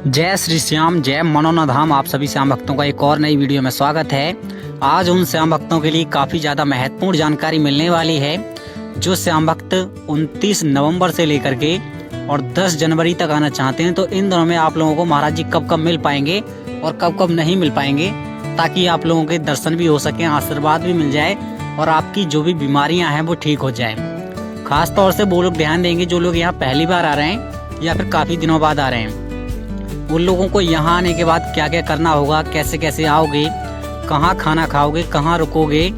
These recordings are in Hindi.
जय श्री श्याम, जय मनोना धाम। आप सभी श्याम भक्तों का एक और नई वीडियो में स्वागत है। आज उन श्याम भक्तों के लिए काफ़ी ज़्यादा महत्वपूर्ण जानकारी मिलने वाली है जो श्याम भक्त 29 नवंबर से लेकर के और 10 जनवरी तक आना चाहते हैं। तो इन दिनों में आप लोगों को महाराज जी कब कब मिल पाएंगे और कब कब नहीं मिल पाएंगे, ताकि आप लोगों के दर्शन भी हो सकें, आशीर्वाद भी मिल जाए और आपकी जो भी बीमारियाँ हैं वो ठीक हो जाए। खास तौर से वो लोग ध्यान देंगे जो लोग यहाँ पहली बार आ रहे हैं या फिर काफ़ी दिनों बाद आ रहे हैं। उन लोगों को यहाँ आने के बाद क्या क्या करना होगा, कैसे कैसे आओगे, कहाँ खाना खाओगे, कहाँ रुकोगे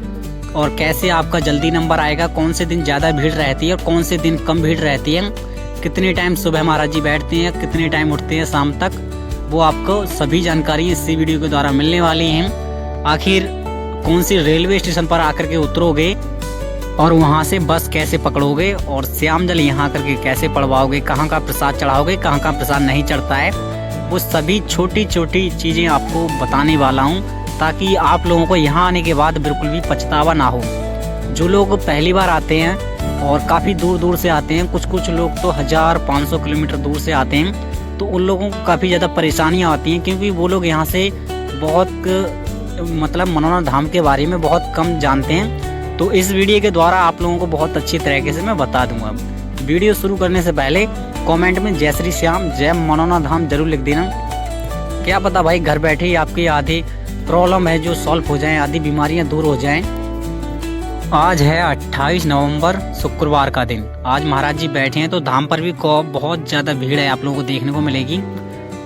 और कैसे आपका जल्दी नंबर आएगा, कौन से दिन ज़्यादा भीड़ रहती है और कौन से दिन कम भीड़ रहती है, कितने टाइम सुबह महाराज जी बैठते हैं, कितने टाइम उठते हैं शाम तक, वो आपको सभी जानकारी इसी वीडियो के द्वारा मिलने वाली हैं। आखिर कौन सी रेलवे स्टेशन पर आकर के उतरोगे और वहाँ से बस कैसे पकड़ोगे और श्याम जल यहाँ करके कैसे पड़वाओगे, कहाँ का प्रसाद चढ़ाओगे, कहाँ का प्रसाद नहीं चढ़ता है, वो सभी छोटी छोटी चीज़ें आपको बताने वाला हूँ, ताकि आप लोगों को यहाँ आने के बाद बिल्कुल भी पछतावा ना हो। जो लोग पहली बार आते हैं और काफ़ी दूर दूर से आते हैं, कुछ लोग तो 1500 किलोमीटर दूर से आते हैं, तो उन लोगों को काफ़ी ज़्यादा परेशानियाँ आती हैं, क्योंकि वो लोग यहाँ से बहुत मनोना धाम के बारे में बहुत कम जानते हैं। तो इस वीडियो के द्वारा आप लोगों को बहुत अच्छी तरीके से मैं बता दूंगा। वीडियो शुरू करने से पहले कमेंट में जय श्री श्याम, जय मनोना धाम जरूर लिख देना। क्या पता भाई घर बैठे ही आपकी आधी प्रॉब्लम है जो सॉल्व हो जाएं, आधी बीमारियां दूर हो जाएं। आज है 28 नवंबर, शुक्रवार का दिन। आज महाराज जी बैठे हैं, तो धाम पर भी बहुत ज़्यादा भीड़ है आप लोगों को देखने को मिलेगी।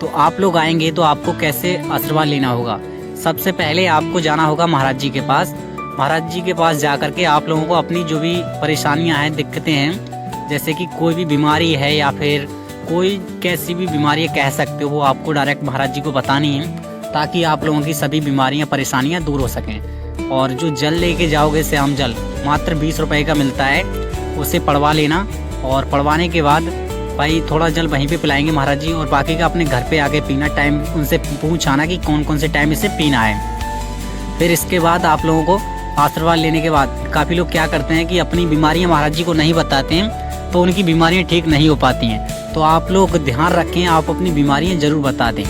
तो आप लोग आएंगे तो आपको कैसे आशीर्वाद लेना होगा। सबसे पहले आपको जाना होगा महाराज जी के पास। महाराज जी के पास जा करके आप लोगों को अपनी जो भी परेशानियां हैं, दिक्कतें हैं, जैसे कि कोई भी बीमारी है या फिर कोई कैसी भी बीमारी कह सकते हो, वो आपको डायरेक्ट महाराज जी को बतानी है, ताकि आप लोगों की सभी बीमारियां परेशानियां दूर हो सकें। और जो जल लेके जाओगे, श्याम जल मात्र 20 रुपए का मिलता है, उसे पड़वा लेना। और पड़वाने के बाद भाई थोड़ा जल वहीं पे पिलाएंगे महाराज जी, और बाकी का अपने घर पे आके पीना। टाइम उनसे पूछाना कि कौन कौन से टाइम इसे पीना है। फिर इसके बाद आप लोगों को आशीर्वाद लेने के बाद काफ़ी लोग क्या करते हैं कि अपनी बीमारियां महाराज जी को नहीं बताते हैं, तो उनकी बीमारियां ठीक नहीं हो पाती हैं। तो आप लोग ध्यान रखें, आप अपनी बीमारियां ज़रूर बता दें।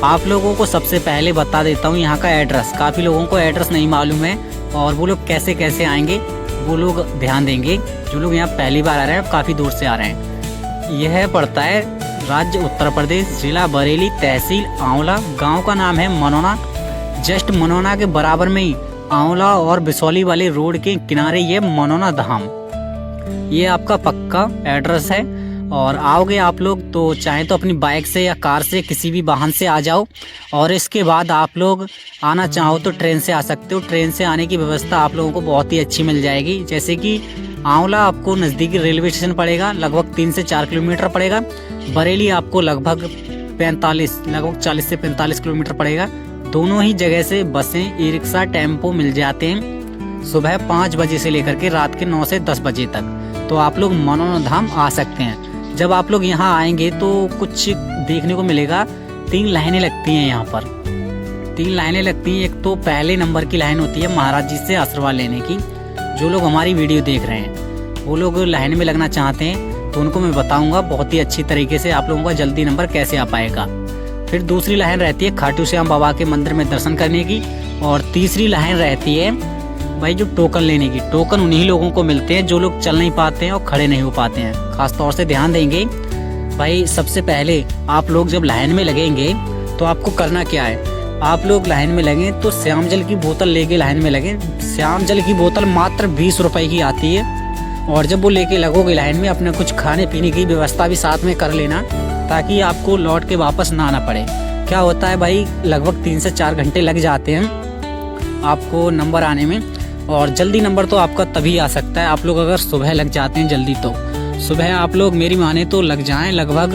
आप लोगों को सबसे पहले बता देता हूं यहाँ का एड्रेस। काफ़ी लोगों को एड्रेस नहीं मालूम है और वो लोग कैसे कैसे आएंगे वो लोग ध्यान देंगे। जो लोग यहाँ पहली बार आ रहे हैं, काफ़ी दूर से आ रहे हैं। यह पड़ता है राज्य उत्तर प्रदेश, जिला बरेली, तहसील आंवला। गाँव का नाम है मनोना। जस्ट मनोना के बराबर में ही आंवला और बिसौली वाले रोड के किनारे ये मनोना धाम, ये आपका पक्का एड्रेस है। और आओगे आप लोग तो चाहे तो अपनी बाइक से या कार से, किसी भी वाहन से आ जाओ। और इसके बाद आप लोग आना चाहो तो ट्रेन से आ सकते हो। ट्रेन से आने की व्यवस्था आप लोगों को बहुत ही अच्छी मिल जाएगी। जैसे कि आंवला आपको नज़दीकी रेलवे स्टेशन पड़ेगा, लगभग 3 से 4 किलोमीटर पड़ेगा। बरेली आपको लगभग 40 से 45 किलोमीटर पड़ेगा। दोनों ही जगह से बसें, ई रिक्शा, टेम्पो मिल जाते हैं सुबह 5 बजे से लेकर के रात के 9 से 10 बजे तक। तो आप लोग मनोना धाम आ सकते हैं। जब आप लोग यहाँ आएंगे तो कुछ देखने को मिलेगा। 3 लाइनें लगती हैं यहाँ पर। 3 लाइनें लगती हैं। एक तो पहले नंबर की लाइन होती है महाराज जी से आशीर्वाद लेने की। जो लोग हमारी वीडियो देख रहे हैं वो लोग लाइन में लगना चाहते हैं, तो उनको मैं बताऊँगा बहुत ही अच्छी तरीके से आप लोगों का जल्दी नंबर कैसे आ पाएगा। फिर दूसरी लाइन रहती है खाटू श्याम बाबा के मंदिर में दर्शन करने की। और तीसरी लाइन रहती है भाई जो टोकन लेने की। टोकन उन्हीं लोगों को मिलते हैं जो लोग चल नहीं पाते हैं और खड़े नहीं हो पाते हैं। खास तौर से ध्यान देंगे भाई। सबसे पहले आप लोग जब लाइन में लगेंगे तो आपको करना क्या है, आप लोग लाइन में लगें तो श्याम जल की बोतल लेके लाइन में लगें। श्याम जल की बोतल मात्र 20 रुपए की आती है। और जब वो लेके लगोगे लाइन में, अपने कुछ खाने पीने की व्यवस्था भी साथ में कर लेना, ताकि आपको लौट के वापस ना आना पड़े। क्या होता है भाई, लगभग 3 से 4 घंटे लग जाते हैं आपको नंबर आने में। और जल्दी नंबर तो आपका तभी आ सकता है आप लोग अगर सुबह लग जाते हैं जल्दी। तो सुबह आप लोग मेरी माने तो लग जाएं लगभग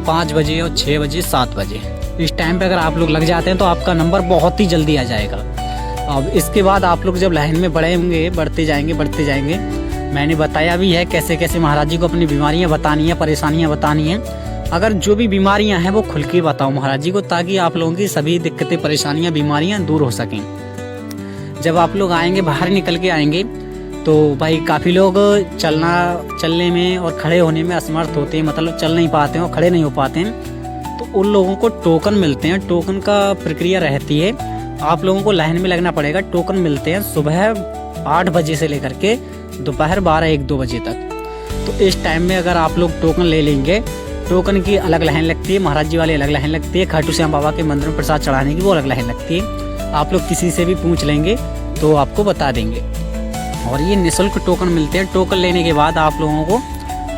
5 बजे और 6 बजे 7 बजे। इस टाइम पे अगर आप लोग लग जाते हैं तो आपका नंबर बहुत ही जल्दी आ जाएगा। अब इसके बाद आप लोग जब लाइन में बढ़ेंगे, बढ़ते जाएंगे। मैंने बताया भी है कैसे कैसे महाराज जी को अपनी बीमारियाँ बतानी है, परेशानियाँ बतानी हैं। अगर जो भी बीमारियाँ हैं वो खुल के बताओ महाराज जी को, ताकि आप लोगों की सभी दिक्कतें, परेशानियाँ, बीमारियाँ दूर हो सकें। जब आप लोग आएंगे, बाहर निकल के आएंगे, तो भाई काफ़ी लोग चलने में और खड़े होने में असमर्थ होते हैं, मतलब चल नहीं पाते हैं और खड़े नहीं हो पाते हैं। तो उन लोगों को टोकन मिलते हैं। टोकन का प्रक्रिया रहती है, आप लोगों को लाइन में लगना पड़ेगा। टोकन मिलते हैं सुबह 8 बजे से लेकर के दोपहर 12-1-2 बजे तक। तो इस टाइम में अगर आप लोग टोकन ले लेंगे, टोकन की अलग लाइन लगती है, महाराज जी वाली अलग लाइन लगती है, खाटू श्याम बाबा के मंदिर में प्रसाद चढ़ाने की वो अलग लाइन लगती है। आप लोग किसी से भी पूछ लेंगे तो आपको बता देंगे। और ये निःशुल्क टोकन मिलते हैं। टोकन लेने के बाद आप लोगों को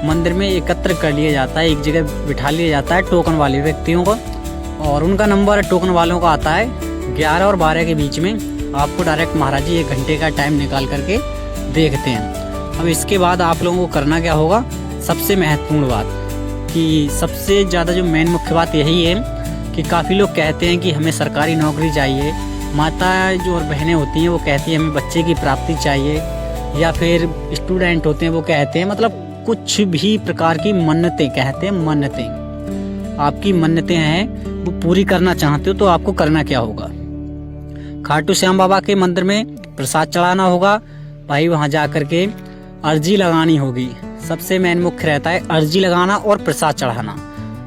मंदिर में एकत्र कर लिया जाता है, एक जगह बिठा लिया जाता है टोकन वाले व्यक्तियों को, और उनका नंबर टोकन वालों का आता है 11 और 12 के बीच में। आपको डायरेक्ट महाराज जी 1 घंटे का टाइम निकाल करके देखते हैं। अब इसके बाद आप लोगों को करना क्या होगा, सबसे महत्वपूर्ण बात कि सबसे ज़्यादा जो मेन मुख्य बात यही है कि काफ़ी लोग कहते हैं कि हमें सरकारी नौकरी चाहिए, माता जो और बहनें होती हैं वो कहती हैं हमें बच्चे की प्राप्ति चाहिए, या फिर स्टूडेंट होते हैं वो कहते हैं, मतलब कुछ भी प्रकार की मन्नतें, कहते हैं मन्नतें, आपकी मन्नतें हैं वो पूरी करना चाहते हो तो आपको करना क्या होगा, खाटू श्याम बाबा के मंदिर में प्रसाद चढ़ाना होगा भाई। वहाँ जा कर के अर्जी लगानी होगी। सबसे मेन मुख्य रहता है अर्जी लगाना और प्रसाद चढ़ाना।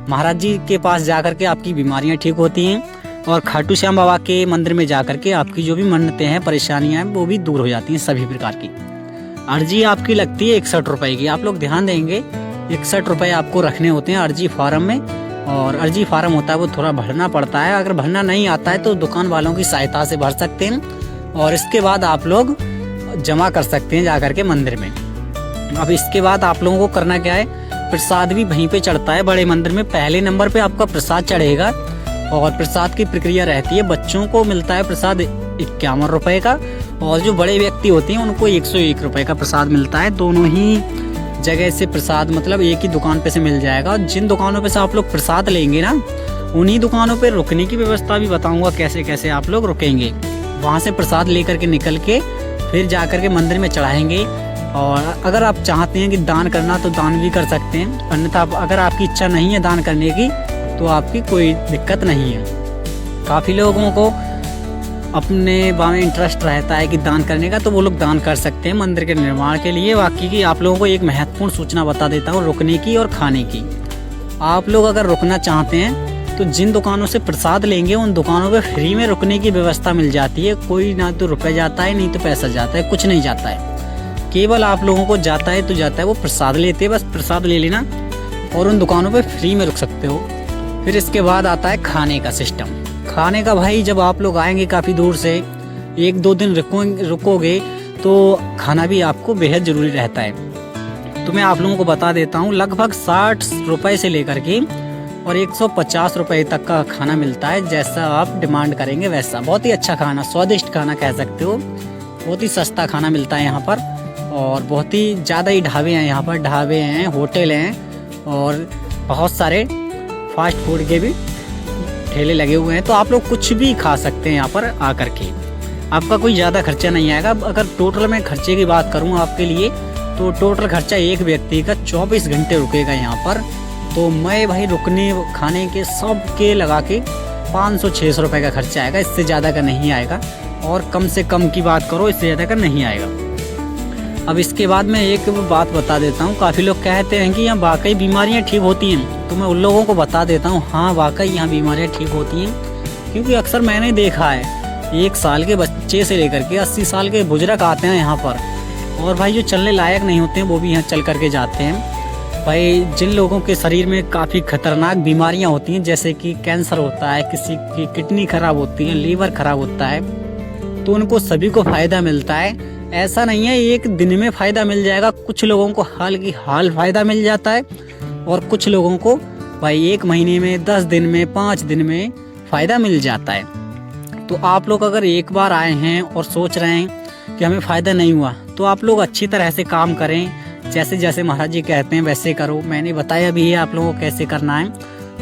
महाराज जी के पास जाकर के आपकी बीमारियां ठीक होती हैं, और खाटू श्याम बाबा के मंदिर में जाकर के आपकी जो भी मन्नतें हैं, परेशानियां हैं, वो भी दूर हो जाती हैं सभी प्रकार की। अर्जी आपकी लगती है 61 रुपए की। आप लोग ध्यान देंगे 61 रुपए आपको रखने होते हैं अर्जी फार्म में। और अर्जी फार्म होता है वो थोड़ा भरना पड़ता है, अगर भरना नहीं आता है तो दुकान वालों की सहायता से भर सकते हैं, और इसके बाद आप लोग जमा कर सकते हैं जाकर के मंदिर में। अब इसके बाद आप लोगों को करना क्या है, प्रसाद भी वहीं पे चढ़ता है बड़े मंदिर में। पहले नंबर पे आपका प्रसाद चढ़ेगा, और प्रसाद की प्रक्रिया रहती है, बच्चों को मिलता है प्रसाद 51 रुपए का, और जो बड़े व्यक्ति होते हैं उनको 101 रुपए का प्रसाद मिलता है। दोनों ही जगह से प्रसाद मतलब एक ही दुकान पे से मिल जाएगा। जिन दुकानों पे से आप लोग प्रसाद लेंगे ना, उन्हीं दुकानों पे रुकने की व्यवस्था भी बताऊंगा कैसे कैसे आप लोग रुकेंगे। वहाँ से प्रसाद लेकर के निकल के फिर जाकर के मंदिर में चढ़ाएंगे। और अगर आप चाहते हैं कि दान करना तो दान भी कर सकते हैं, अन्यथा अगर आपकी इच्छा नहीं है दान करने की तो आपकी कोई दिक्कत नहीं है। काफ़ी लोगों को अपने बारे में इंटरेस्ट रहता है कि दान करने का, तो वो लोग दान कर सकते हैं मंदिर के निर्माण के लिए। बाकी की आप लोगों को एक महत्वपूर्ण सूचना बता देता हूँ रुकने की और खाने की। आप लोग अगर रुकना चाहते हैं तो जिन दुकानों से प्रसाद लेंगे उन दुकानों पे फ्री में रुकने की व्यवस्था मिल जाती है। कोई ना तो रुपये जाता है, नहीं तो पैसा जाता है, कुछ नहीं जाता है। केवल आप लोगों को जाता है तो जाता है वो प्रसाद लेते हैं, बस प्रसाद ले लेना और उन दुकानों पे फ्री में रुक सकते हो। फिर इसके बाद आता है खाने का सिस्टम। खाने का भाई जब आप लोग आएंगे काफ़ी दूर से, 1-2 दिन रुकोगे तो खाना भी आपको बेहद ज़रूरी रहता है। तो मैं आप लोगों को बता देता हूँ, लगभग 60 रुपये से लेकर के और 150 रुपये तक का खाना मिलता है। जैसा आप डिमांड करेंगे वैसा, बहुत ही अच्छा खाना, स्वादिष्ट खाना कह सकते हो। बहुत ही सस्ता खाना मिलता है यहाँ पर, और बहुत ही ज़्यादा ही ढाबे हैं यहाँ पर, ढाबे हैं, होटल हैं, और बहुत सारे फास्ट फूड के भी ठेले लगे हुए हैं। तो आप लोग कुछ भी खा सकते हैं यहाँ पर आकर के, आपका कोई ज़्यादा खर्चा नहीं आएगा। अगर टोटल मैं खर्चे की बात करूँ आपके लिए, तो टोटल खर्चा एक व्यक्ति का 24 घंटे रुकेगा यहाँ पर। तो मैं भाई रुकने खाने के सब के लगा के 500-600 रुपये का खर्चा आएगा, इससे ज़्यादा का नहीं आएगा। और कम से कम की बात करो, इससे ज़्यादा का नहीं आएगा। अब इसके बाद मैं एक बात बता देता हूँ, काफ़ी लोग कहते हैं कि यहाँ वाकई बीमारियाँ ठीक होती हैं, तो मैं उन लोगों को बता देता हूँ हाँ वाकई यहाँ बीमारियाँ ठीक होती हैं। क्योंकि अक्सर मैंने देखा है 1 साल के बच्चे से लेकर के 80 साल के बुजुर्ग आते हैं यहाँ पर, और भाई जो चलने लायक नहीं होते हैं वो भी यहाँ चल करके जाते हैं। भाई जिन लोगों के शरीर में काफ़ी खतरनाक बीमारियाँ होती हैं, जैसे कि कैंसर होता है, किसी की किडनी खराब होती है, लीवर खराब होता है, तो उनको सभी को फ़ायदा मिलता है। ऐसा नहीं है एक दिन में फ़ायदा मिल जाएगा, कुछ लोगों को हाल की हाल फ़ायदा मिल जाता है, और कुछ लोगों को भाई 1 महीने में, 10 दिन में, 5 दिन में फ़ायदा मिल जाता है। तो आप लोग अगर एक बार आए हैं और सोच रहे हैं कि हमें फ़ायदा नहीं हुआ, तो आप लोग अच्छी तरह से काम करें, जैसे जैसे महाराज जी कहते हैं वैसे करो। मैंने बताया भी है आप लोगों को कैसे करना है,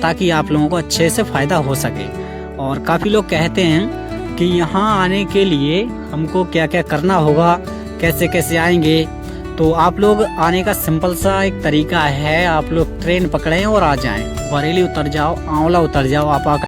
ताकि आप लोगों को अच्छे से फ़ायदा हो सके। और काफ़ी लोग कहते हैं कि यहाँ आने के लिए हमको क्या क्या करना होगा, कैसे कैसे आएंगे। तो आप लोग आने का सिंपल सा एक तरीका है, आप लोग ट्रेन पकड़ें और आ जाएं। बरेली उतर जाओ, आंवला उतर जाओ, आप